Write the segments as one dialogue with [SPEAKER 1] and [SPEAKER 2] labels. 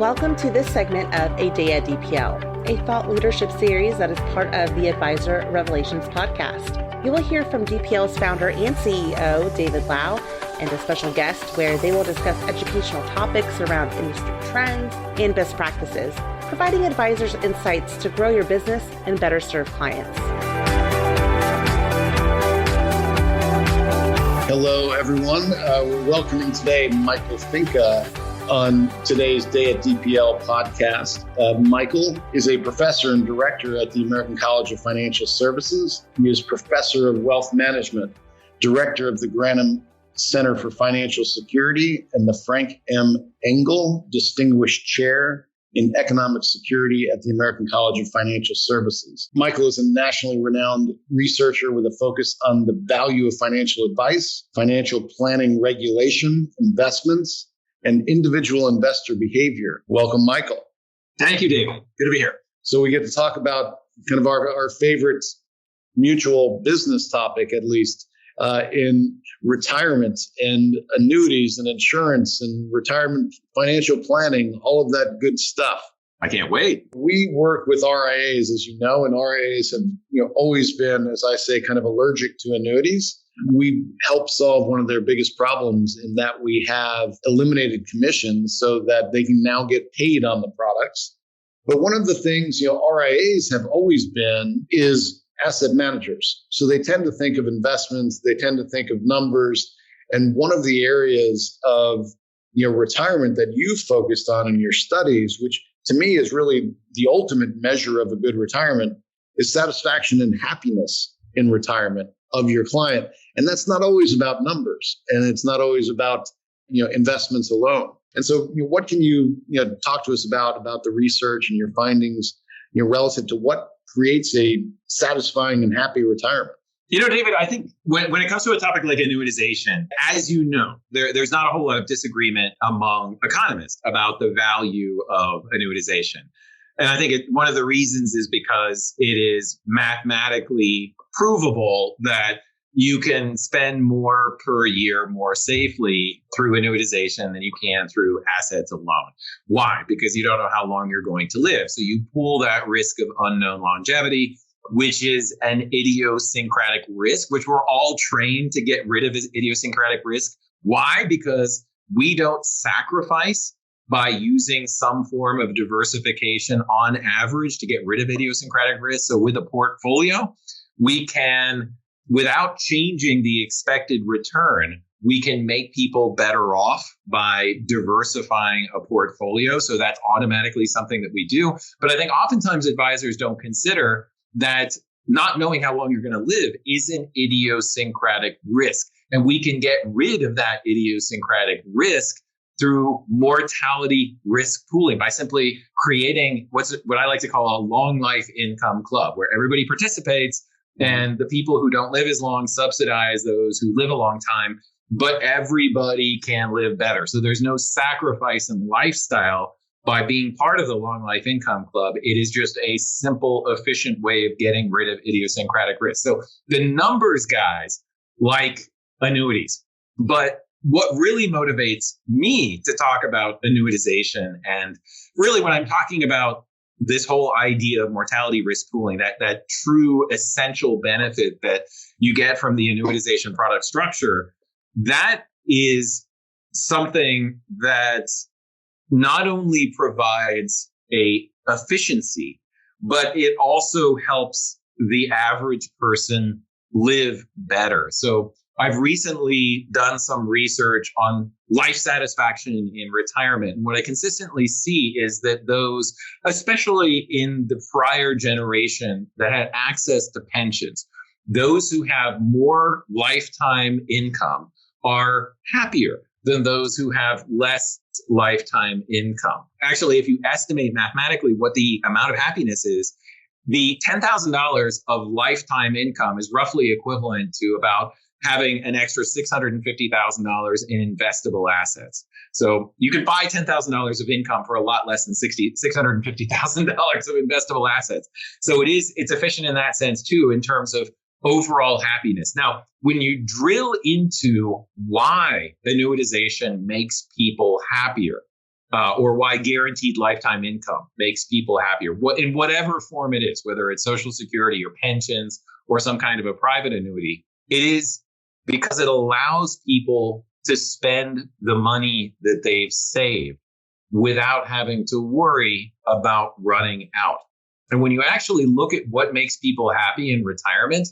[SPEAKER 1] Welcome to this segment of A Day at DPL, a thought leadership series that is part of the Advisor Revelations podcast. You will hear from DPL's founder and CEO, David Lau, and a special guest where they will discuss educational topics around industry trends and best practices, providing advisors insights to grow your business and better serve clients.
[SPEAKER 2] Hello, everyone. We're welcoming today Michael Finke on today's Day at DPL podcast. Michael is a professor and director at the American College of Financial Services. He is professor of wealth management, director of the Grantham Center for Financial Security, and the Frank M. Engel Distinguished Chair in Economic Security at the American College of Financial Services. Michael is a nationally renowned researcher with a focus on the value of financial advice, financial planning regulation, investments, and individual investor behavior. Welcome, Michael.
[SPEAKER 3] Thank you, David. Good to be here.
[SPEAKER 2] So we get to talk about kind of our favorite mutual business topic, at least, in retirement and annuities and insurance and retirement financial planning, all of that good stuff.
[SPEAKER 3] I can't wait.
[SPEAKER 2] We work with RIAs, as you know, and RIAs have always been, as I say, kind of allergic to annuities. We help solve one of their biggest problems in that we have eliminated commissions so that they can now get paid on the products. But one of the things, RIAs have always been is asset managers. So they tend to think of investments, they tend to think of numbers. And one of the areas of retirement that you've focused on in your studies, which to me is really the ultimate measure of a good retirement, is satisfaction and happiness in retirement of your client. And that's not always about numbers, and it's not always about investments alone. And so what can you talk to us about the research and your findings relative to what creates a satisfying and happy retirement?
[SPEAKER 3] David, I think when it comes to a topic like annuitization, as you know, there's not a whole lot of disagreement among economists about the value of annuitization. And I think one of the reasons is because it is mathematically provable that you can spend more per year more safely through annuitization than you can through assets alone. Why? Because you don't know how long you're going to live. So you pool that risk of unknown longevity, which is an idiosyncratic risk, which we're all trained to get rid of as idiosyncratic risk. Why? Because we don't sacrifice by using some form of diversification on average to get rid of idiosyncratic risk. So with a portfolio, we can, without changing the expected return, we can make people better off by diversifying a portfolio. So that's automatically something that we do. But I think oftentimes advisors don't consider that not knowing how long you're going to live is an idiosyncratic risk. And we can get rid of that idiosyncratic risk through mortality risk pooling by simply creating what I like to call a long life income club, where everybody participates and the people who don't live as long subsidize those who live a long time, but everybody can live better. So there's no sacrifice in lifestyle by being part of the long life income club. It is just a simple, efficient way of getting rid of idiosyncratic risk. So the numbers guys like annuities, but what really motivates me to talk about annuitization, and really when I'm talking about this whole idea of mortality risk pooling, that true essential benefit that you get from the annuitization product structure, that is something that not only provides a efficiency, but it also helps the average person live better. So I've recently done some research on life satisfaction in retirement. And what I consistently see is that those, especially in the prior generation that had access to pensions, those who have more lifetime income are happier than those who have less lifetime income. Actually, if you estimate mathematically what the amount of happiness is, the $10,000 of lifetime income is roughly equivalent to about having an extra $650,000 in investable assets. So you can buy $10,000 of income for a lot less than $650,000 of investable assets. So it's efficient in that sense too, in terms of overall happiness. Now, when you drill into why annuitization makes people happier, or why guaranteed lifetime income makes people happier, in whatever form it is, whether it's Social Security or pensions or some kind of a private annuity, it is because it allows people to spend the money that they've saved without having to worry about running out. And when you actually look at what makes people happy in retirement,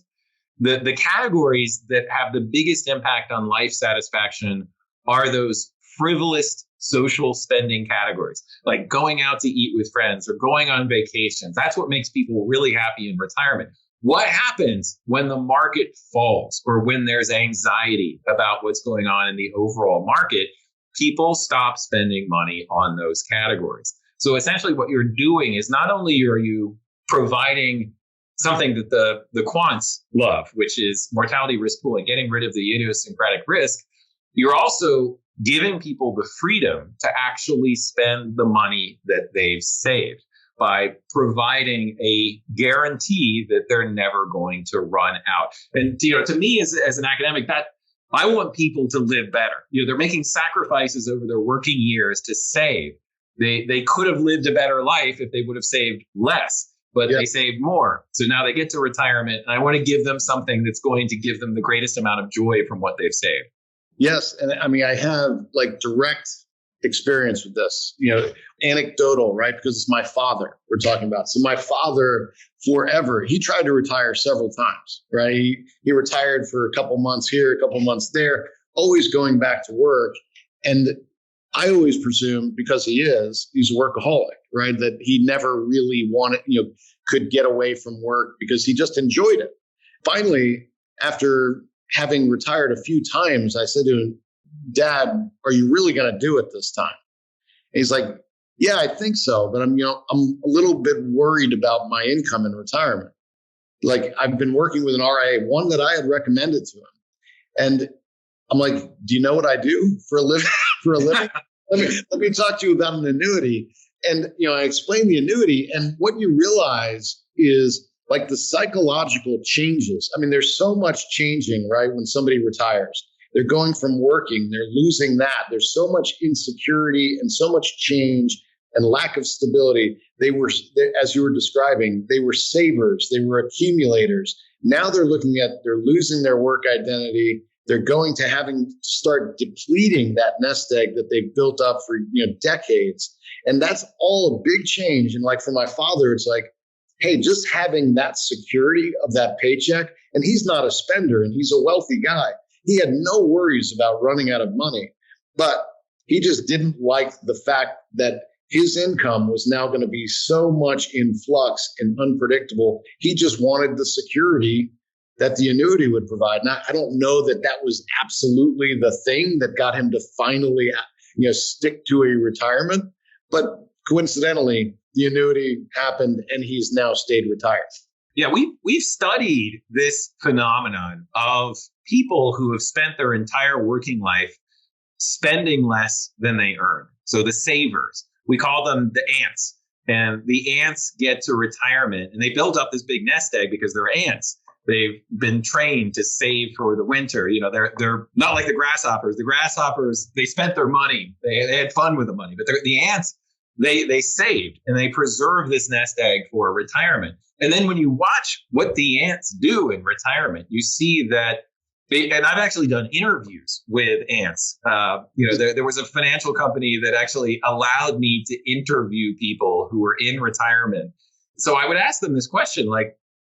[SPEAKER 3] the categories that have the biggest impact on life satisfaction are those frivolous social spending categories, like going out to eat with friends or going on vacations. That's what makes people really happy in retirement. What happens when the market falls or when there's anxiety about what's going on in the overall market? People stop spending money on those categories. So essentially what you're doing is not only are you providing something that the quants love, which is mortality risk pooling, getting rid of the idiosyncratic risk, you're also giving people the freedom to actually spend the money that they've saved by providing a guarantee that they're never going to run out. And to me as an academic, that I want people to live better. They're making sacrifices over their working years to save. They could have lived a better life if they would have saved less, but they saved more. So now they get to retirement, and I want to give them something that's going to give them the greatest amount of joy from what they've saved.
[SPEAKER 2] Yes. And I mean, I have direct experience with this, anecdotal, right? Because it's my father we're talking about. So my father forever, he tried to retire several times, right? He retired for a couple months here, a couple months there, always going back to work. And I always presumed, because he's a workaholic, right? That he never really wanted, could get away from work because he just enjoyed it. Finally, after having retired a few times, I said to him, Dad, are you really going to do it this time? And he's like, yeah, I think so. But I'm a little bit worried about my income in retirement. Like, I've been working with an RIA, one that I had recommended to him. And I'm like, do you know what I do for a living? Let me talk to you about an annuity. And, I explained the annuity, and what you realize is the psychological changes. I mean, there's so much changing, right? When somebody retires, they're going from working, they're losing that. There's so much insecurity and so much change and lack of stability. As you were describing, they were savers, they were accumulators. Now they're losing their work identity. They're going to having to start depleting that nest egg that they've built up for decades. And that's all a big change. And for my father, it's like, hey, just having that security of that paycheck, and he's not a spender and he's a wealthy guy. He had no worries about running out of money, but he just didn't like the fact that his income was now going to be so much in flux and unpredictable. He just wanted the security that the annuity would provide. Now, I don't know that was absolutely the thing that got him to finally, stick to a retirement, but coincidentally, the annuity happened and he's now stayed retired.
[SPEAKER 3] Yeah, we've studied this phenomenon of people who have spent their entire working life spending less than they earn. So the savers, we call them the ants. And the ants get to retirement and they build up this big nest egg because they're ants. They've been trained to save for the winter. They're not like the grasshoppers. The grasshoppers, they spent their money. They had fun with the money. But the ants, they saved and they preserve this nest egg for retirement. And then when you watch what the ants do in retirement, you see that and I've actually done interviews with ants. There was a financial company that actually allowed me to interview people who were in retirement. So I would ask them this question,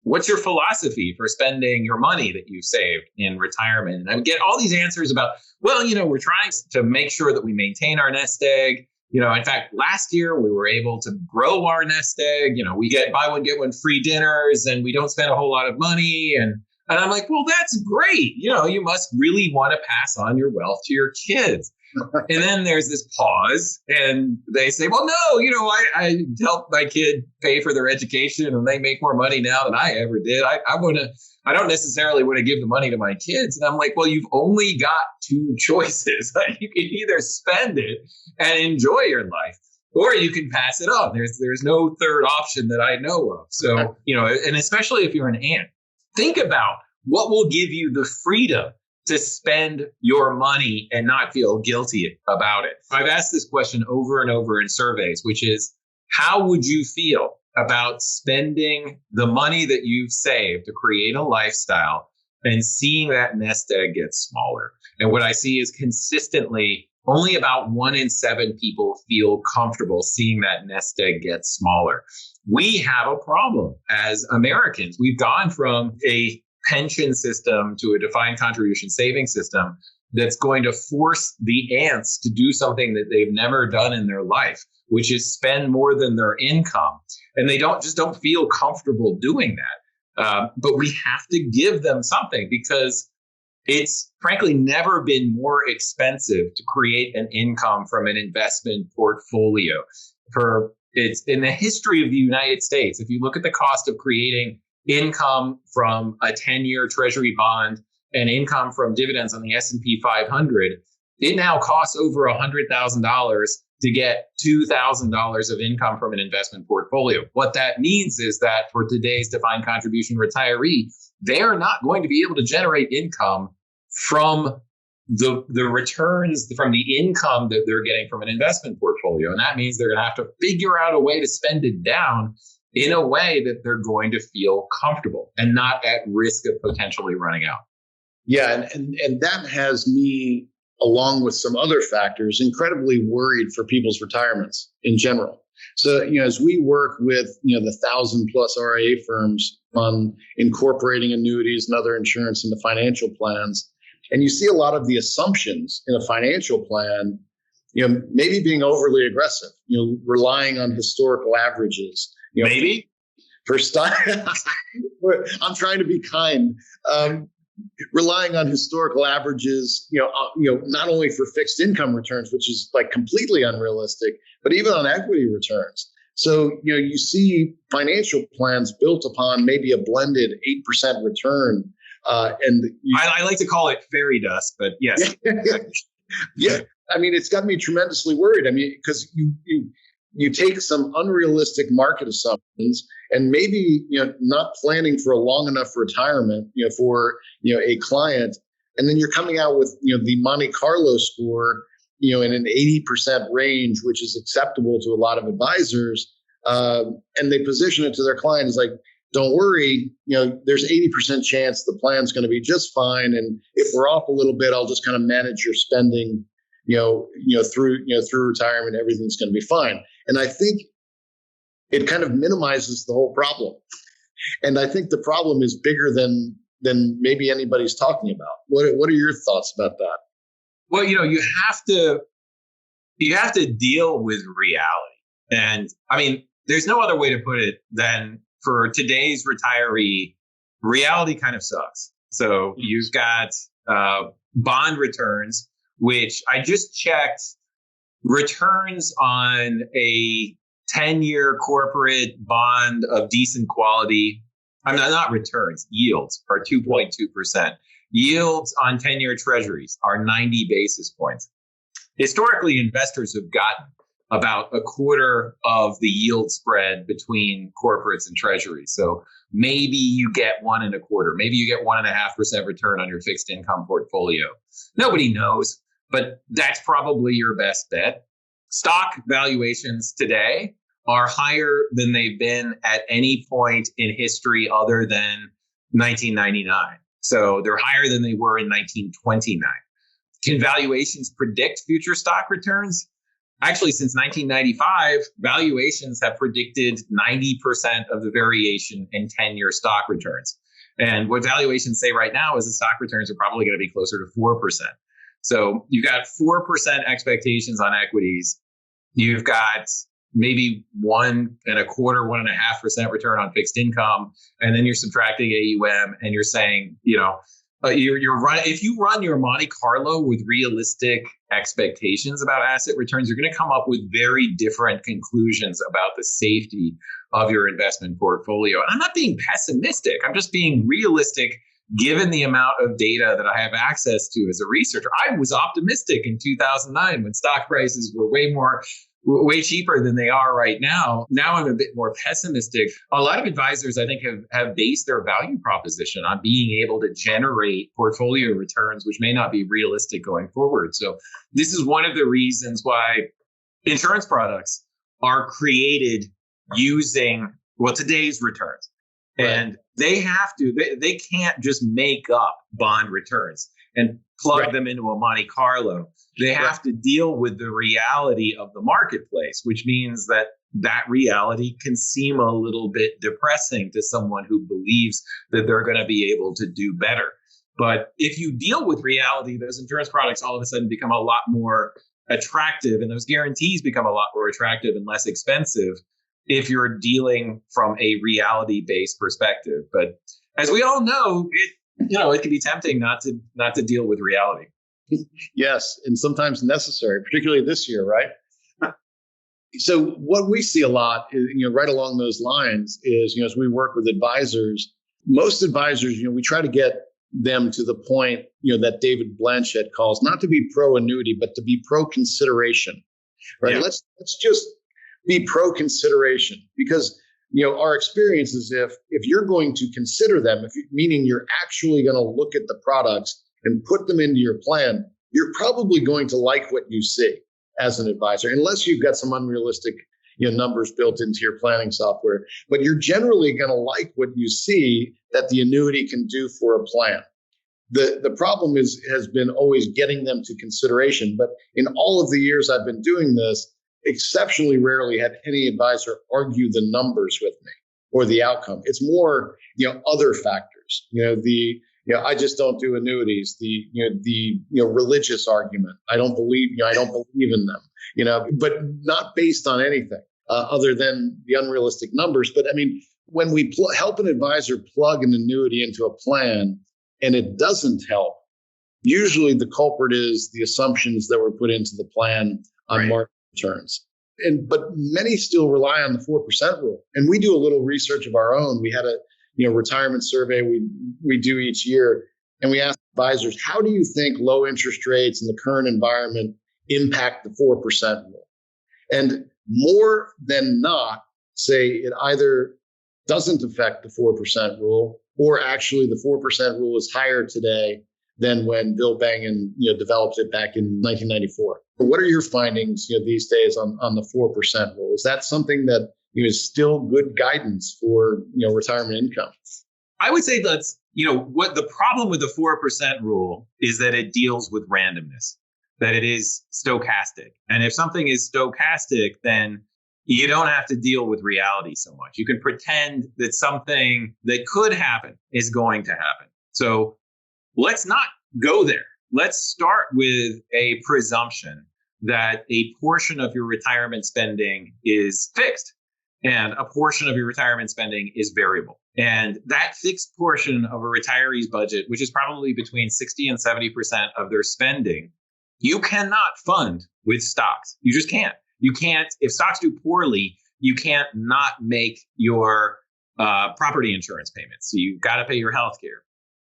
[SPEAKER 3] what's your philosophy for spending your money that you saved in retirement? And I would get all these answers about, we're trying to make sure that we maintain our nest egg. In fact, last year we were able to grow our nest egg. We get buy one, get one free dinners, and we don't spend a whole lot of money. And I'm like, well, that's great. You must really want to pass on your wealth to your kids. And then there's this pause and they say, well, no, I helped my kid pay for their education and they make more money now than I ever did. I don't necessarily want to give the money to my kids. And I'm like, well, you've only got two choices. You can either spend it and enjoy your life, or you can pass it on. There's no third option that I know of. So, and especially if you're an ant, think about what will give you the freedom to spend your money and not feel guilty about it. I've asked this question over and over in surveys, which is, how would you feel about spending the money that you've saved to create a lifestyle and seeing that nest egg get smaller? And what I see is consistently only about 1 in 7 people feel comfortable seeing that nest egg get smaller. We have a problem as Americans. We've gone from a pension system to a defined contribution savings system that's going to force the ants to do something that they've never done in their life, which is spend more than their income. And they don't feel comfortable doing that. But we have to give them something, because it's frankly never been more expensive to create an income from an investment portfolio. It's in the history of the United States. If you look at the cost of creating income from a 10-year treasury bond and income from dividends on the S&P 500, it now costs over $100,000 to get $2,000 of income from an investment portfolio. What that means is that for today's defined contribution retiree, they are not going to be able to generate income from the returns from the income that they're getting from an investment portfolio. And that means they're going to have to figure out a way to spend it down in a way that they're going to feel comfortable and not at risk of potentially running out.
[SPEAKER 2] Yeah, and that has me, along with some other factors, incredibly worried for people's retirements in general. So, as we work with, the 1,000+ RIA firms on incorporating annuities and other insurance into financial plans, and you see a lot of the assumptions in a financial plan, maybe being overly aggressive, relying on historical averages.
[SPEAKER 3] Maybe
[SPEAKER 2] for stock, I'm trying to be kind. Relying on historical averages, not only for fixed income returns, which is like completely unrealistic, but even on equity returns. So, you see financial plans built upon maybe a blended 8% return.
[SPEAKER 3] I like to call it fairy dust, but yes.
[SPEAKER 2] Yeah. I mean, it's got me tremendously worried. I mean, because you take some unrealistic market assumptions and maybe, not planning for a long enough retirement, for, a client. And then you're coming out with, the Monte Carlo score, in an 80% range, which is acceptable to a lot of advisors. And they position it to their client as like, don't worry, there's 80% chance the plan's going to be just fine. And if we're off a little bit, I'll just kind of manage your spending, through retirement, everything's going to be fine. And I think it kind of minimizes the whole problem. And I think the problem is bigger than maybe anybody's talking about. What are your thoughts about that?
[SPEAKER 3] Well, you have to deal with reality. And I mean, there's no other way to put it than for today's retiree, reality kind of sucks. So you've got bond returns, which I just checked, returns on a 10-year corporate bond of decent quality. I'm not returns, yields are 2.2%. Yields on 10-year treasuries are 90 basis points. Historically, investors have gotten about a quarter of the yield spread between corporates and treasuries. So maybe you get 1.25%, maybe you get 1.5% return on your fixed income portfolio. Nobody knows, but that's probably your best bet. Stock valuations today are higher than they've been at any point in history other than 1999. So they're higher than they were in 1929. Can valuations predict future stock returns? Actually, since 1995, valuations have predicted 90% of the variation in 10-year stock returns. And what valuations say right now is the stock returns are probably going to be closer to 4%. So you've got 4% expectations on equities. You've got maybe 1.25%, 1.5% return on fixed income. And then you're subtracting AUM and you're saying, if you run your Monte Carlo with realistic expectations about asset returns, you're going to come up with very different conclusions about the safety of your investment portfolio. And I'm not being pessimistic. I'm just being realistic given the amount of data that I have access to as a researcher. I was optimistic in 2009 when stock prices were way more way cheaper than they are right now. Now I'm a bit more pessimistic. A lot of advisors, I think, have based their value proposition on being able to generate portfolio returns, which may not be realistic going forward. So this is one of the reasons why insurance products are created using, well, today's returns. Right. And they can't just make up bond returns and plug them into a Monte Carlo. They have to deal with the reality of the marketplace, which means that reality can seem a little bit depressing to someone who believes that they're going to be able to do better. But if you deal with reality, those insurance products all of a sudden become a lot more attractive, and those guarantees become a lot more attractive and less expensive if you're dealing from a reality-based perspective. But as we all know, it can be tempting not to deal with reality.
[SPEAKER 2] Yes, and sometimes necessary, particularly this year, right? So what we see a lot is, right along those lines is, as we work with advisors, most advisors, we try to get them to the point, that David Blanchett calls not to be pro annuity, but to be pro consideration, right? Yeah. Let's just be pro consideration, because our experience is if you're going to consider them, meaning you're actually going to look at the products and put them into your plan, you're probably going to like what you see as an advisor, unless you've got some unrealistic numbers built into your planning software. But you're generally going to like what you see that the annuity can do for a plan. The problem has been always getting them to consideration. But in all of the years I've been doing this, exceptionally rarely had any advisor argue the numbers with me or the outcome. It's more, other factors. I just don't do annuities. The religious argument. I don't believe in them. But not based on anything other than the unrealistic numbers. But I mean, when we help an advisor plug an annuity into a plan and it doesn't help, usually the culprit is the assumptions that were put into the plan on market returns. But many still rely on the 4% rule. And we do a little research of our own. We had a retirement survey we do each year, and we ask advisors, how do you think low interest rates in the current environment impact the 4% rule? And more than not say it either doesn't affect the 4% rule, or actually the 4% rule is higher today than when Bill Bengen developed it back in 1994. But what are your findings these days on the 4% rule? Is that something that is still good guidance for retirement income?
[SPEAKER 3] I would say that's what the problem with the 4% rule is, that it deals with randomness, that it is stochastic. And if something is stochastic, then you don't have to deal with reality so much. You can pretend that something that could happen is going to happen. So let's not go there. Let's start with a presumption that a portion of your retirement spending is fixed and a portion of your retirement spending is variable. And that fixed portion of a retiree's budget, which is probably between 60 and 70% of their spending, you cannot fund with stocks. You just can't. You can't, if stocks do poorly, you can't not make your property insurance payments. So you've got to pay your health care.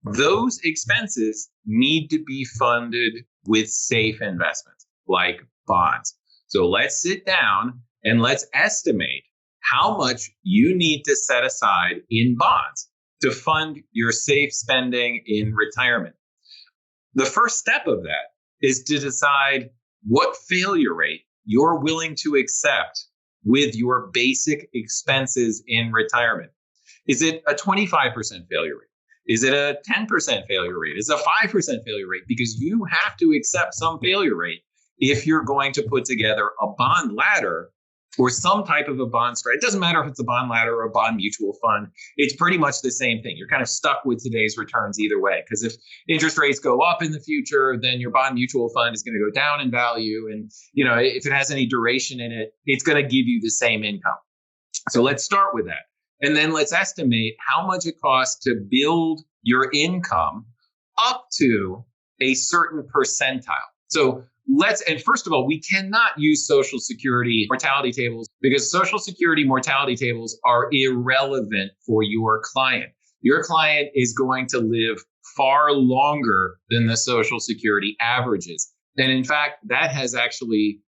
[SPEAKER 3] Those expenses need to be funded with safe investments like bonds. So let's sit down and let's estimate how much you need to set aside in bonds to fund your safe spending in retirement. The first step of that is to decide what failure rate you're willing to accept with your basic expenses in retirement. Is it a 25% failure rate? Is it a 10% failure rate? Is it a 5% failure rate? Because you have to accept some failure rate if you're going to put together a bond ladder or some type of a bond strategy. It doesn't matter if it's a bond ladder or a bond mutual fund. It's pretty much the same thing. You're kind of stuck with today's returns either way, because if interest rates go up in the future, then your bond mutual fund is going to go down in value. And if it has any duration in it, it's going to give you the same income. So let's start with that. And then let's estimate how much it costs to build your income up to a certain percentile. So and first of all, we cannot use Social Security mortality tables, because Social Security mortality tables are irrelevant for your client. Your client is going to live far longer than the Social Security averages. And in fact, that has actually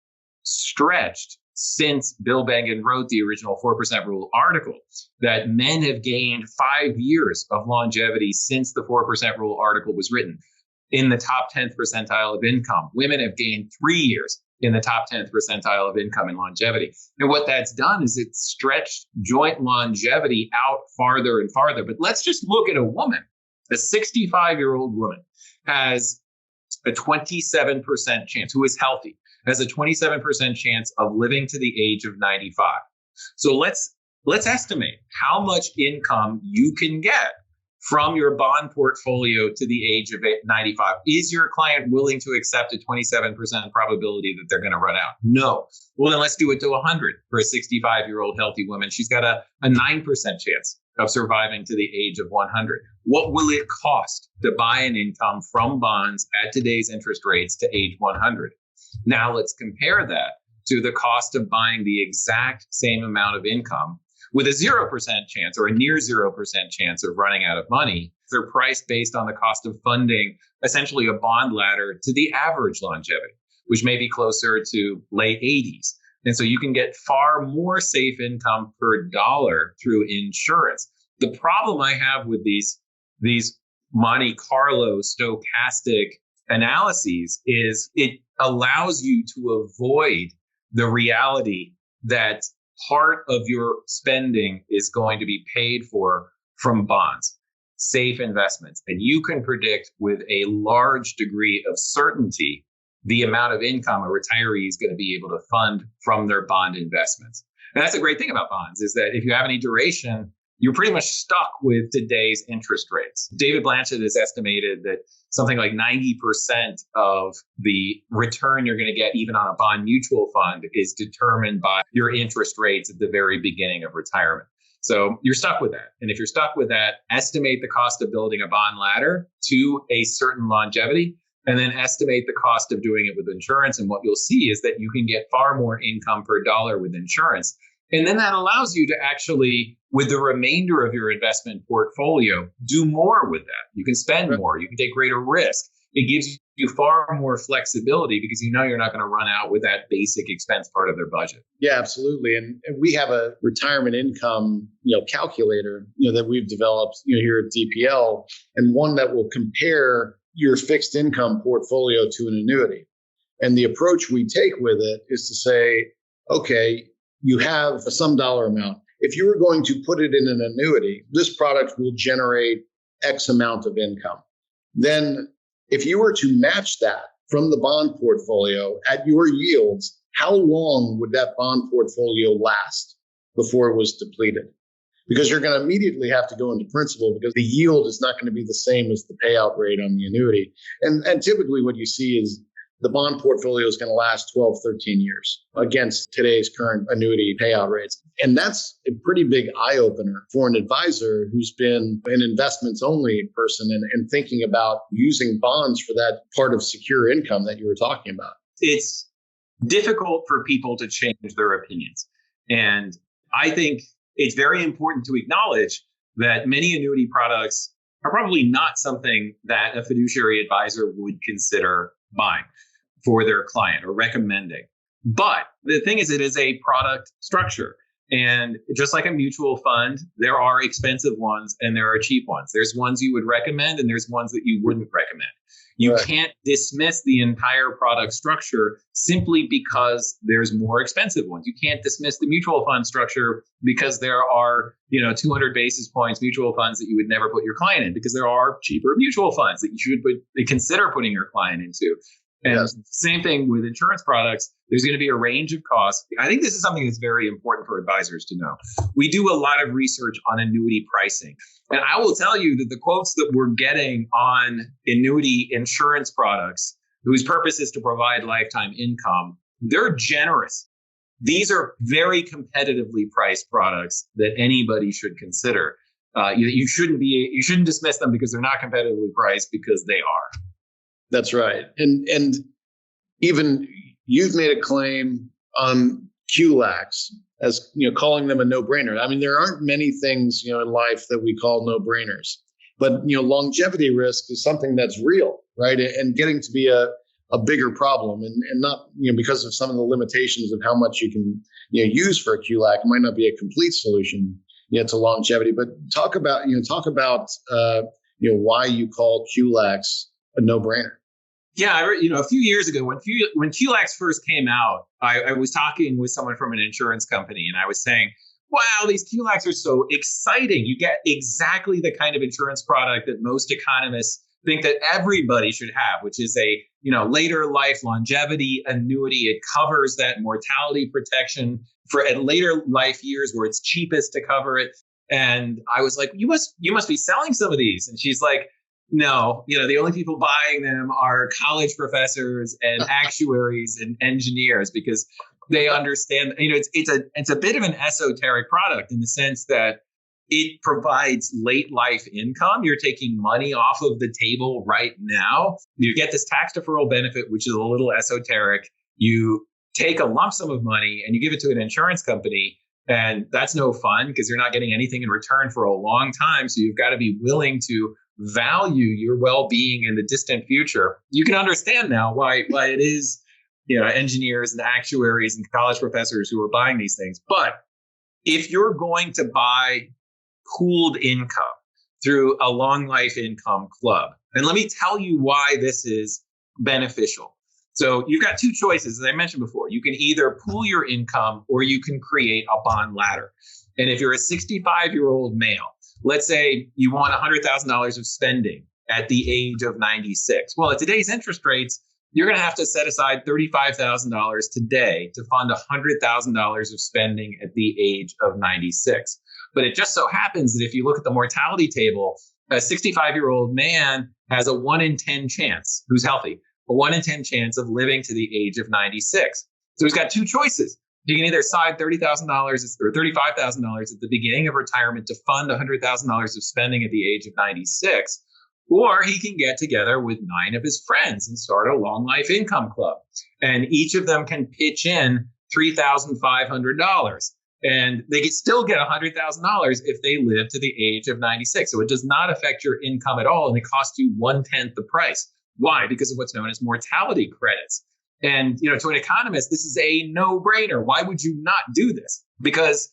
[SPEAKER 3] stretched since Bill Bengen wrote the original 4% rule article, that men have gained 5 years of longevity since the 4% rule article was written in the top 10th percentile of income. Women have gained 3 years in the top 10th percentile of income and longevity. And what that's done is it's stretched joint longevity out farther and farther. But let's just look at a woman. A 65-year-old woman has a 27% chance, who is healthy, has a 27% chance of living to the age of 95. So let's estimate how much income you can get from your bond portfolio to the age of 95. Is your client willing to accept a 27% probability that they're going to run out? No. Well, then let's do it to 100 for a 65-year-old healthy woman. She's got a 9% chance of surviving to the age of 100. What will it cost to buy an income from bonds at today's interest rates to age 100? Now let's compare that to the cost of buying the exact same amount of income with a 0% chance or a near 0% chance of running out of money. They're priced based on the cost of funding essentially a bond ladder to the average longevity, which may be closer to late 80s. And so you can get far more safe income per dollar through insurance. The problem I have with these Monte Carlo stochastic analyses is it allows you to avoid the reality that part of your spending is going to be paid for from bonds, safe investments. And you can predict with a large degree of certainty the amount of income a retiree is going to be able to fund from their bond investments. And that's a great thing about bonds, is that if you have any duration, you're pretty much stuck with today's interest rates. David Blanchett has estimated that something like 90% of the return you're going to get even on a bond mutual fund is determined by your interest rates at the very beginning of retirement. So you're stuck with that. And if you're stuck with that, estimate the cost of building a bond ladder to a certain longevity, and then estimate the cost of doing it with insurance. And what you'll see is that you can get far more income per dollar with insurance. And then that allows you to actually, with the remainder of your investment portfolio, do more with that. You can spend more. You can take greater risk. It gives you far more flexibility because you know you're not going to run out with that basic expense part of their budget.
[SPEAKER 2] Yeah, absolutely. And we have a retirement income, calculator, that we've developed, here at DPL, and one that will compare your fixed income portfolio to an annuity. And the approach we take with it is to say, okay, you have some dollar amount. If you were going to put it in an annuity, this product will generate X amount of income. Then if you were to match that from the bond portfolio at your yields, how long would that bond portfolio last before it was depleted? Because you're going to immediately have to go into principal because the yield is not going to be the same as the payout rate on the annuity. And typically what you see is the bond portfolio is going to last 12, 13 years against today's current annuity payout rates. And that's a pretty big eye-opener for an advisor who's been an investments-only person and thinking about using bonds for that part of secure income that you were talking about.
[SPEAKER 3] It's difficult for people to change their opinions. And I think it's very important to acknowledge that many annuity products are probably not something that a fiduciary advisor would consider buying for their client or recommending. But the thing is, it is a product structure. And just like a mutual fund, there are expensive ones and there are cheap ones. There's ones you would recommend and there's ones that you wouldn't recommend. You can't dismiss the entire product structure simply because there's more expensive ones. You can't dismiss the mutual fund structure because there are, 200 basis points mutual funds that you would never put your client in, because there are cheaper mutual funds that you should consider putting your client into. And same thing with insurance products. There's going to be a range of costs. I think this is something that's very important for advisors to know. We do a lot of research on annuity pricing. And I will tell you that the quotes that we're getting on annuity insurance products, whose purpose is to provide lifetime income, they're generous. These are very competitively priced products that anybody should consider. You shouldn't dismiss them because they're not competitively priced, because they are.
[SPEAKER 2] That's right. And even you've made a claim on QLACs as, calling them a no-brainer. I mean, there aren't many things, in life that we call no-brainers, but, longevity risk is something that's real, right? And getting to be a a bigger problem, and not, because of some of the limitations of how much you can, use for a QLAC. It might not be a complete solution, to longevity. But talk about why you call QLACs a no-brainer.
[SPEAKER 3] Yeah, a few years ago when QLACs first came out, I was talking with someone from an insurance company, and I was saying, wow, these QLACs are so exciting. You get exactly the kind of insurance product that most economists think that everybody should have, which is a later life longevity annuity. It covers that mortality protection for at later life years where it's cheapest to cover it. And I was like, you must be selling some of these. And she's like, no, the only people buying them are college professors and actuaries and engineers, because they understand, it's a bit of an esoteric product in the sense that it provides late life income. You're taking money off of the table right now. You get this tax deferral benefit, which is a little esoteric. You take a lump sum of money and you give it to an insurance company. And that's no fun because you're not getting anything in return for a long time. So you've got to be willing to value your well-being in the distant future. You can understand now why it is, engineers and actuaries and college professors who are buying these things. But if you're going to buy pooled income through a long life income club, and let me tell you why this is beneficial. So you've got two choices, as I mentioned before. You can either pool your income or you can create a bond ladder. And if you're a 65-year-old male, let's say you want $100,000 of spending at the age of 96. Well, at today's interest rates, you're going to have to set aside $35,000 today to fund $100,000 of spending at the age of 96. But it just so happens that if you look at the mortality table, a 65-year-old man has a 1 in 10 chance, who's healthy, a 1 in 10 chance of living to the age of 96. So he's got two choices. He can either side $30,000 or $35,000 at the beginning of retirement to fund $100,000 of spending at the age of 96, or he can get together with 9 of his friends and start a long life income club. And each of them can pitch in $3,500. And they can still get $100,000 if they live to the age of 96. So it does not affect your income at all. And it costs you 1/10 the price. Why? Because of what's known as mortality credits. And, to an economist, this is a no-brainer. Why would you not do this? Because,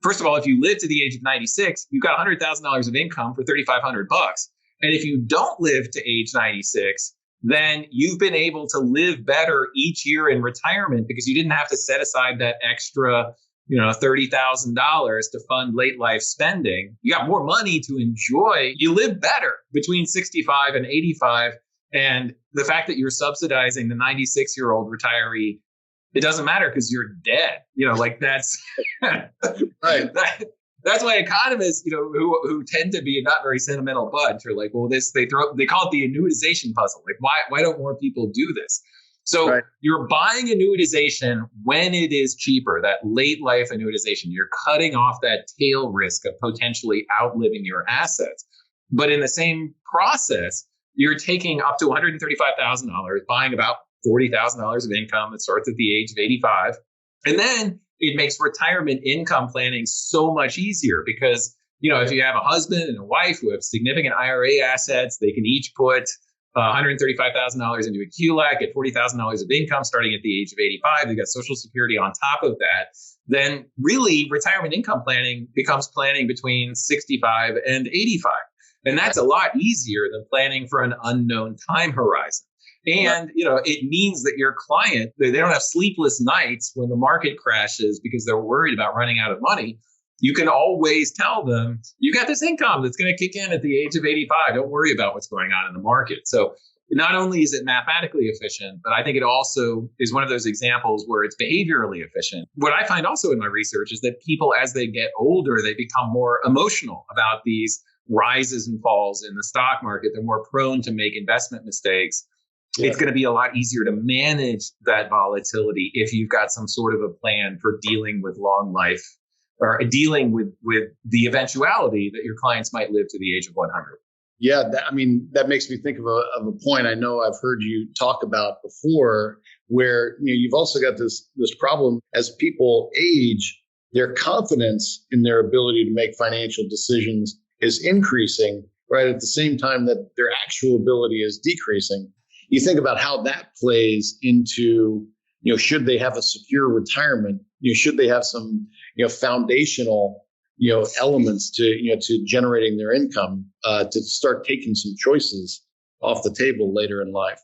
[SPEAKER 3] first of all, if you live to the age of 96, you've got $100,000 of income for $3,500. And if you don't live to age 96, then you've been able to live better each year in retirement because you didn't have to set aside that extra, $30,000 to fund late life spending. You got more money to enjoy. You live better between 65 and 85. And the fact that you're subsidizing the 96-year-old retiree, it doesn't matter because you're dead. That's
[SPEAKER 2] right.
[SPEAKER 3] That's why economists, who tend to be a not very sentimental bunch are like, well, they call it the annuitization puzzle. Like, why don't more people do this? So right. You're buying annuitization when it is cheaper, that late life annuitization. You're cutting off that tail risk of potentially outliving your assets. But in the same process, you're taking up to $135,000, buying about $40,000 of income that starts at the age of 85. And then it makes retirement income planning so much easier because, if you have a husband and a wife who have significant IRA assets, they can each put $135,000 into a QLAC at $40,000 of income starting at the age of 85. They've got Social Security on top of that. Then really retirement income planning becomes planning between 65 and 85. And that's a lot easier than planning for an unknown time horizon. And, it means that your client, they don't have sleepless nights when the market crashes because they're worried about running out of money. You can always tell them, you got this income that's going to kick in at the age of 85. Don't worry about what's going on in the market. So not only is it mathematically efficient, but I think it also is one of those examples where it's behaviorally efficient. What I find also in my research is that people, as they get older, they become more emotional about these rises and falls in the stock market. They're more prone to make investment mistakes. Yeah. It's going to be a lot easier to manage that volatility if you've got some sort of a plan for dealing with long life or dealing with the eventuality that your clients might live to the age of 100.
[SPEAKER 2] Yeah, that makes me think of a point I know I've heard you talk about before, where you've also got this problem as people age, their confidence in their ability to make financial decisions is increasing, right? At the same time that their actual ability is decreasing. you think about how that plays into, should they have a secure retirement? Should they have some, foundational, elements to generating their income, to start taking some choices off the table later in life?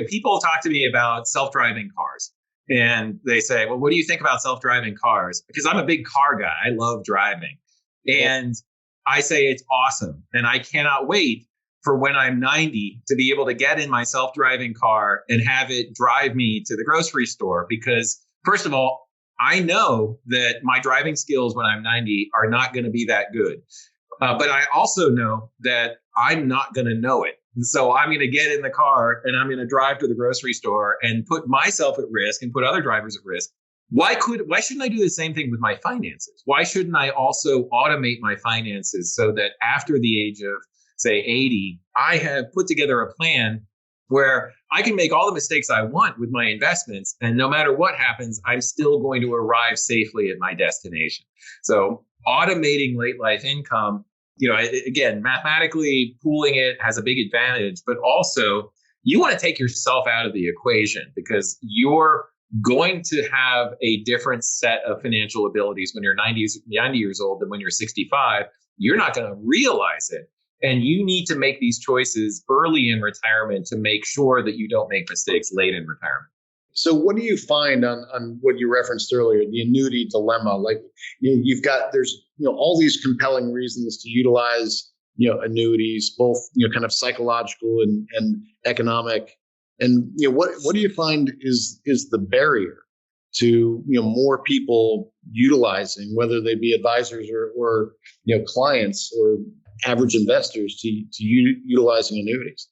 [SPEAKER 3] People talk to me about self-driving cars, and they say, well, what do you think about self-driving cars? Because I'm a big car guy. I love driving. And I say it's awesome. And I cannot wait for when I'm 90 to be able to get in my self-driving car and have it drive me to the grocery store. Because first of all, I know that my driving skills when I'm 90 are not going to be that good. But I also know that I'm not going to know it. And so I'm going to get in the car and I'm going to drive to the grocery store and put myself at risk and put other drivers at risk. Why shouldn't I do the same thing with my finances? Why shouldn't I also automate my finances so that after the age of, say, 80, I have put together a plan where I can make all the mistakes I want with my investments, and no matter what happens, I'm still going to arrive safely at my destination. So automating late life income, again, mathematically pooling it has a big advantage, but also you want to take yourself out of the equation because you're going to have a different set of financial abilities when you're 90 years old than when you're 65. You're not going to realize it. And you need to make these choices early in retirement to make sure that you don't make mistakes late in retirement.
[SPEAKER 2] So what do you find on what you referenced earlier, the annuity dilemma? Like there's all these compelling reasons to utilize, annuities, both, kind of psychological and economic. And, what do you find is the barrier to, more people utilizing, whether they be advisors or clients or average investors to utilizing annuities?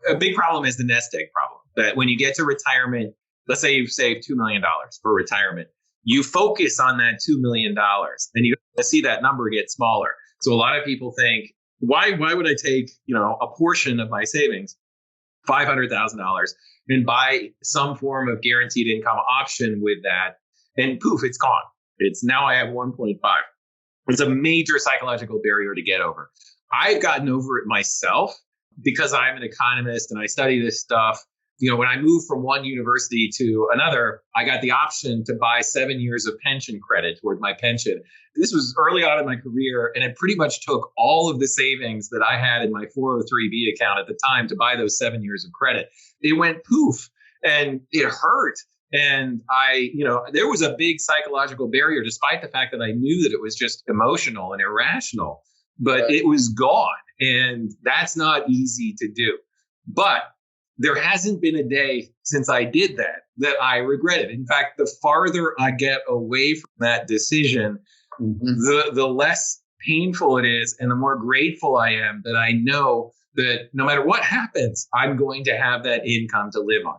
[SPEAKER 3] A big problem is the nest egg problem, that when you get to retirement, let's say you've saved $2 million for retirement, you focus on that $2 million and you see that number get smaller. So a lot of people think, why would I take, a portion of my savings, $500,000, and buy some form of guaranteed income option with that, and poof, it's gone. It's now I have 1.5. It's a major psychological barrier to get over. I've gotten over it myself because I'm an economist and I study this stuff. When I moved from one university to another, I got the option to buy 7 years of pension credit toward my pension. This was early on in my career, and it pretty much took all of the savings that I had in my 403b account at the time to buy those 7 years of credit. It went poof, and it hurt. And there was a big psychological barrier, despite the fact that I knew that it was just emotional and irrational, but it was gone. And that's not easy to do. But there hasn't been a day since I did that I regret it. In fact, the farther I get away from that decision, the less painful it is and the more grateful I am that I know that no matter what happens, I'm going to have that income to live on.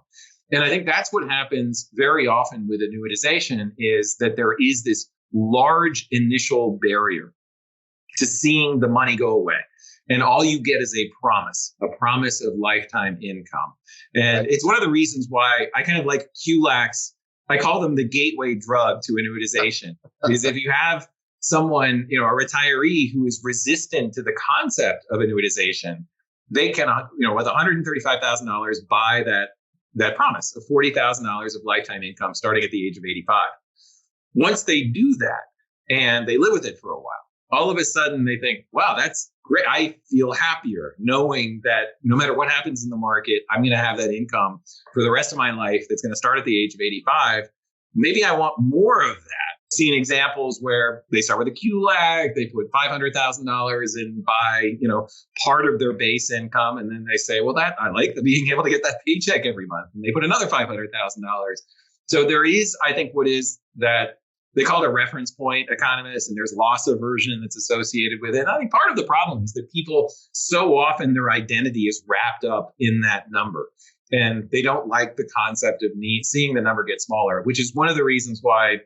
[SPEAKER 3] And I think that's what happens very often with annuitization, is that there is this large initial barrier to seeing the money go away. And all you get is a promise of lifetime income. And it's one of the reasons why I kind of like QLACs. I call them the gateway drug to annuitization. Because if you have someone, a retiree who is resistant to the concept of annuitization, they cannot, with $135,000 buy that promise of $40,000 of lifetime income starting at the age of 85. Once they do that and they live with it for a while, all of a sudden they think, wow, that's great. I feel happier knowing that no matter what happens in the market, I'm going to have that income for the rest of my life that's going to start at the age of 85. Maybe I want more of that. I've seen examples where they start with a QLAC, they put $500,000 and buy, part of their base income. And then they say, well, that I like being able to get that paycheck every month. And they put another $500,000. So there is, I think, what is that they call it a reference point, economists, and there's loss aversion that's associated with it. And I think part of the problem is that people, so often their identity is wrapped up in that number. And they don't like the concept of seeing the number get smaller, which is one of the reasons why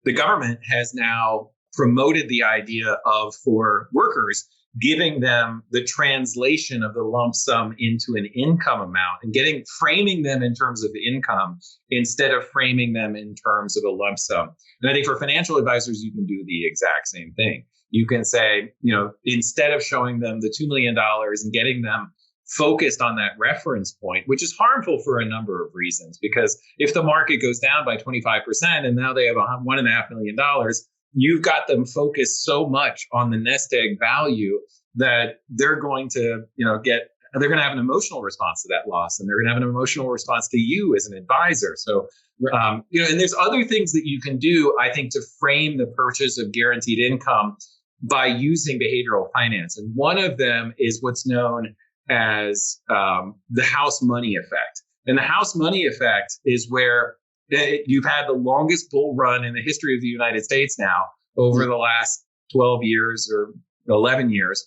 [SPEAKER 3] the government has now promoted the idea of, for workers, giving them the translation of the lump sum into an income amount and framing them in terms of income instead of framing them in terms of a lump sum. And I think for financial advisors, you can do the exact same thing. You can say, instead of showing them the $2 million and getting them focused on that reference point, which is harmful for a number of reasons. Because if the market goes down by 25% and now they have $1.5 million, you've got them focused so much on the nest egg value that they're going to, they're going to have an emotional response to that loss, and they're going to have an emotional response to you as an advisor. So, and there's other things that you can do, I think, to frame the purchase of guaranteed income by using behavioral finance. And one of them is what's known as the house money effect. And the house money effect is where you've had the longest bull run in the history of the United States now over the last 12 years or 11 years.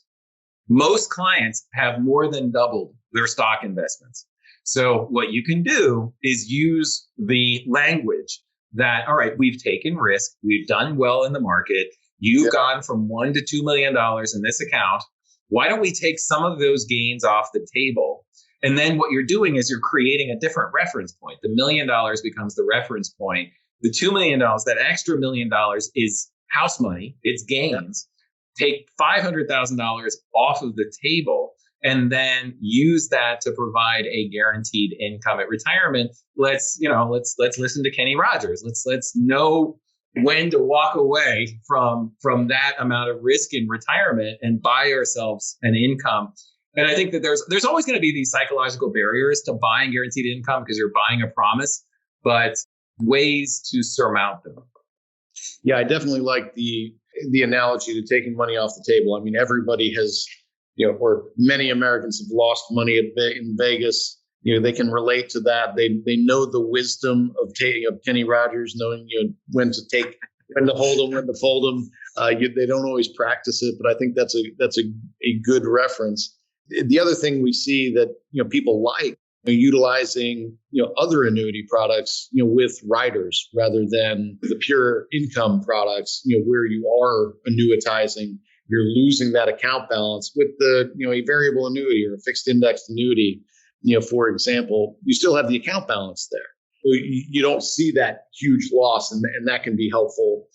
[SPEAKER 3] Most clients have more than doubled their stock investments. So what you can do is use the language that, all right, we've taken risk. We've done well in the market. You've gone from $1 to $2 million in this account. Why don't we take some of those gains off the table? And then what you're doing is you're creating a different reference point. The $1 million becomes the reference point. The $2 million, that extra $1 million is house money. It's gains. Take $500,000 off of the table and then use that to provide a guaranteed income at retirement. Let's listen to Kenny Rogers. Let's know when to walk away from that amount of risk in retirement and buy ourselves an income. And I think that there's always going to be these psychological barriers to buying guaranteed income because you're buying a promise, but ways to surmount them.
[SPEAKER 2] Yeah, I definitely like the analogy to taking money off the table. I mean, everybody has, or many Americans have lost money in Vegas. They can relate to that. They know the wisdom of Kenny Rogers, knowing when to hold them, when to fold them. They don't always practice it, but I think that's a good reference. The other thing we see that people like utilizing other annuity products with riders rather than the pure income products where you are annuitizing. You're losing that account balance with the a variable annuity or a fixed indexed annuity. For example, you still have the account balance there. You don't see that huge loss, and that can be helpful,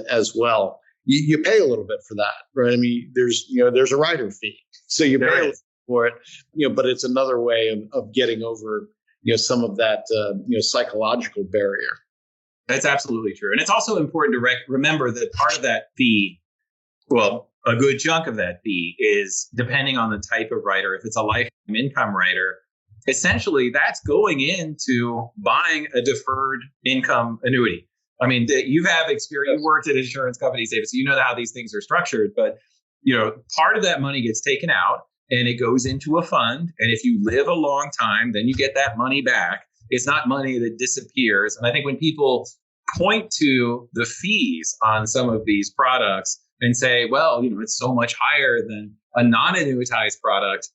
[SPEAKER 2] as well. You pay a little bit for that, right? I mean, there's a rider fee, so you pay a little for it, but it's another way of getting over, some of that, psychological barrier.
[SPEAKER 3] That's absolutely true, and it's also important to remember that part of that fee, well, a good chunk of that fee is depending on the type of rider. If it's a lifetime income rider, essentially that's going into buying a deferred income annuity. I mean, you have experience, you worked at insurance companies, David, so you know how these things are structured. But part of that money gets taken out and it goes into a fund. And if you live a long time, then you get that money back. It's not money that disappears. And I think when people point to the fees on some of these products and say, well, it's so much higher than a non-annuitized product,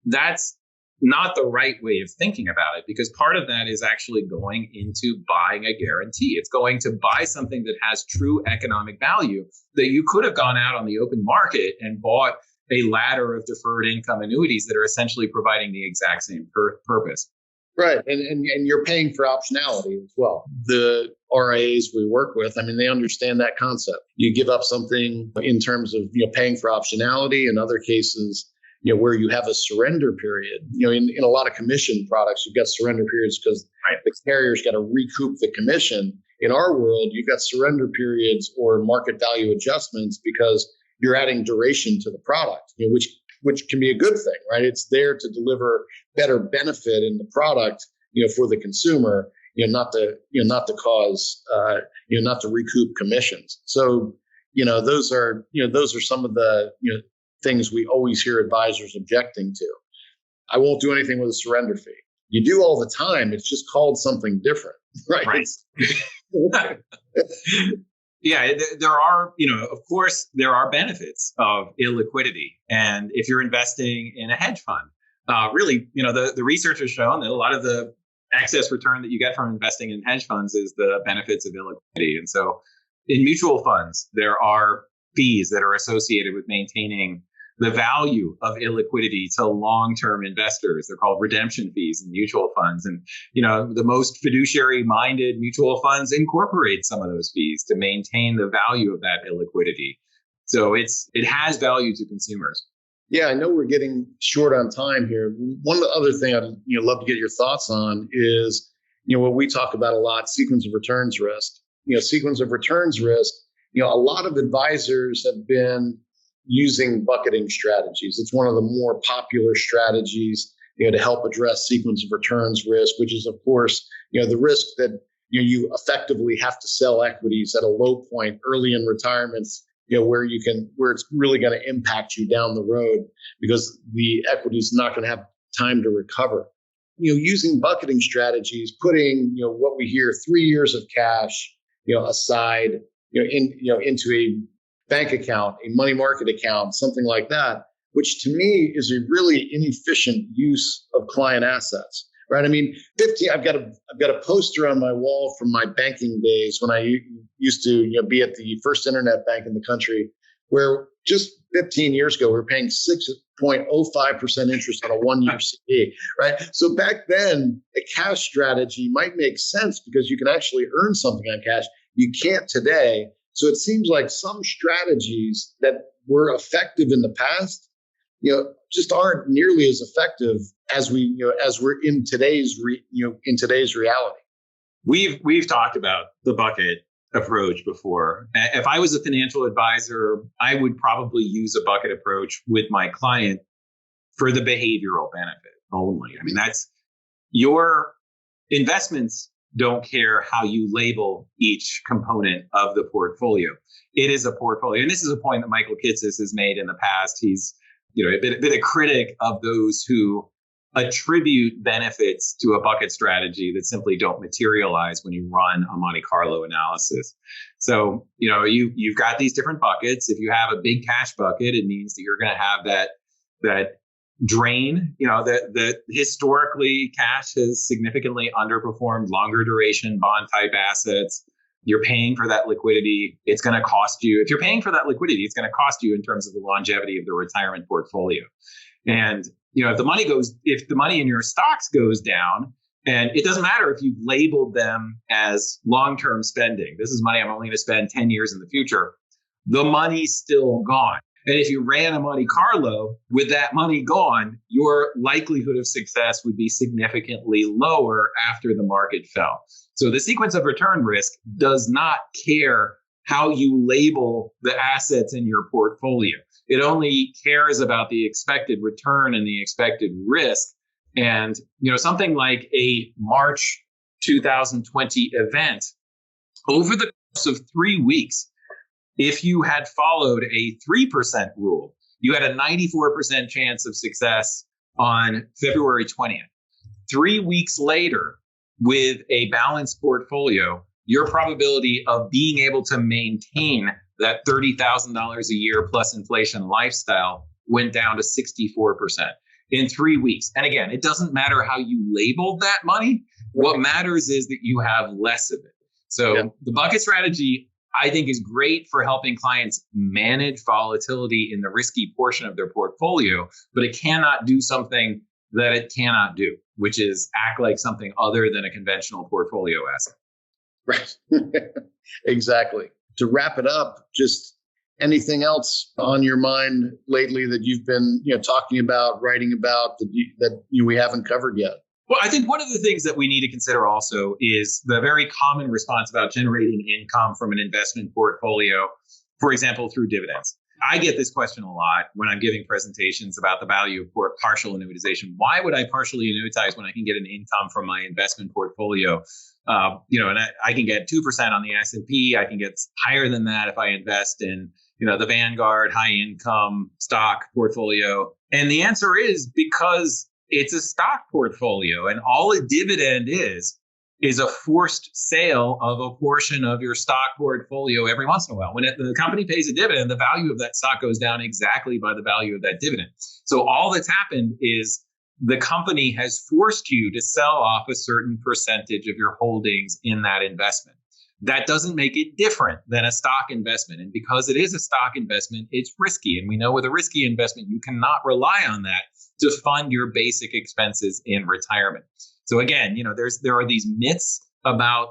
[SPEAKER 3] that's not the right way of thinking about it, because part of that is actually going into buying a guarantee. It's going to buy something that has true economic value that you could have gone out on the open market and bought a ladder of deferred income annuities that are essentially providing the exact same purpose.
[SPEAKER 2] Right. And you're paying for optionality as well. The RIAs we work with, I mean, they understand that concept. You give up something in terms of, paying for optionality. In other cases, where you have a surrender period, in a lot of commission products, you've got surrender periods because the carrier's got to recoup the commission. In our world, you've got surrender periods or market value adjustments because you're adding duration to the product, which can be a good thing, right? It's there to deliver better benefit in the product, for the consumer, not to cause, not to recoup commissions. So, those are some of the, things we always hear advisors objecting to. I won't do anything with a surrender fee. You do all the time. It's just called something different, right?
[SPEAKER 3] Yeah, there are, of course, there are benefits of illiquidity. And if you're investing in a hedge fund, really, the research has shown that a lot of the excess return that you get from investing in hedge funds is the benefits of illiquidity. And so in mutual funds, there are fees that are associated with maintaining the value of illiquidity to long-term investors. They're called redemption fees in mutual funds. And, the most fiduciary-minded mutual funds incorporate some of those fees to maintain the value of that illiquidity. So it has value to consumers.
[SPEAKER 2] Yeah, I know we're getting short on time here. One other thing I'd love to get your thoughts on is what we talk about a lot: sequence of returns risk. Sequence of returns risk. A lot of advisors have been using bucketing strategies. It's one of the more popular strategies to help address sequence of returns risk, which is, of course, the risk that you effectively have to sell equities at a low point early in retirement, where it's really going to impact you down the road because the equity is not going to have time to recover. Using bucketing strategies, putting what we hear 3 years of cash aside into a bank account, a money market account, something like that, which to me is a really inefficient use of client assets. Right. I mean, I've got a poster on my wall from my banking days when I used to be at the first internet bank in the country, where just 15 years ago, we were paying 6.05% interest on a 1-year CD. Right. So back then, a cash strategy might make sense because you can actually earn something on cash. You can't today. So it seems like some strategies that were effective in the past, just aren't nearly as effective as we're in today's reality.
[SPEAKER 3] We've talked about the bucket approach before. If I was a financial advisor, I would probably use a bucket approach with my client for the behavioral benefit only. I mean, that's your investments don't care how you label each component of the portfolio. It is a portfolio. And this is a point that Michael Kitces has made in the past. He's been a critic of those who attribute benefits to a bucket strategy that simply don't materialize when you run a Monte Carlo analysis. So, you've got these different buckets. If you have a big cash bucket, it means that you're going to have that drain, that historically cash has significantly underperformed longer duration bond type assets. You're paying for that liquidity. It's going to cost you. If you're paying for that liquidity, it's going to cost you in terms of the longevity of the retirement portfolio. And, if the money in your stocks goes down, and it doesn't matter if you've labeled them as long-term spending, this is money I'm only going to spend 10 years in the future, the money's still gone. And if you ran a Monte Carlo with that money gone, your likelihood of success would be significantly lower after the market fell. So the sequence of return risk does not care how you label the assets in your portfolio. It only cares about the expected return and the expected risk. And, something like a March 2020 event, over the course of 3 weeks, if you had followed a 3% rule, you had a 94% chance of success on February 20th. 3 weeks later, with a balanced portfolio, your probability of being able to maintain that $30,000 a year plus inflation lifestyle went down to 64% in 3 weeks. And again, it doesn't matter how you labeled that money. What matters is that you have less of it. So The bucket strategy, I think, is great for helping clients manage volatility in the risky portion of their portfolio, but it cannot do something that it cannot do, which is act like something other than a conventional portfolio asset.
[SPEAKER 2] Right. Exactly. To wrap it up, just anything else on your mind lately that you've been talking about, writing about that we haven't covered yet?
[SPEAKER 3] Well, I think one of the things that we need to consider also is the very common response about generating income from an investment portfolio, for example, through dividends. I get this question a lot when I'm giving presentations about the value of partial annuitization. Why would I partially annuitize when I can get an income from my investment portfolio? And I can get 2% on the S&P. I can get higher than that if I invest in, the Vanguard high income stock portfolio. And the answer is because it's a stock portfolio, and all a dividend is a forced sale of a portion of your stock portfolio every once in a while. When the company pays a dividend, the value of that stock goes down exactly by the value of that dividend. So all that's happened is the company has forced you to sell off a certain percentage of your holdings in that investment. That doesn't make it different than a stock investment. And because it is a stock investment, it's risky. And we know with a risky investment, you cannot rely on that to fund your basic expenses in retirement. So again, there are these myths about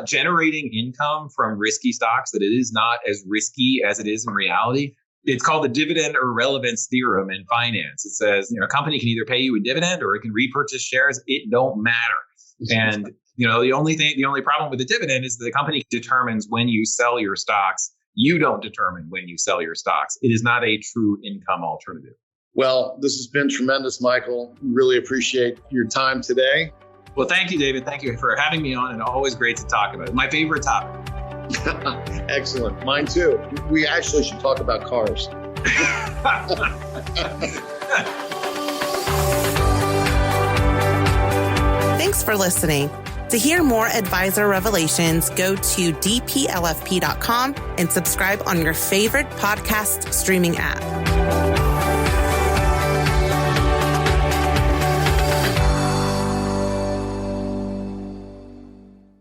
[SPEAKER 3] generating income from risky stocks, that it is not as risky as it is in reality. It's called the dividend irrelevance theorem in finance. It says, a company can either pay you a dividend or it can repurchase shares. It don't matter. And, the only problem with the dividend is that the company determines when you sell your stocks. You don't determine when you sell your stocks. It is not a true income alternative.
[SPEAKER 2] Well, this has been tremendous, Michael. Really appreciate your time today.
[SPEAKER 3] Well, thank you, David. Thank you for having me on, and always great to talk about it. My favorite topic.
[SPEAKER 2] Excellent. Mine too. We actually should talk about cars.
[SPEAKER 1] Thanks for listening. To hear more advisor revelations, go to dplfp.com and subscribe on your favorite podcast streaming app.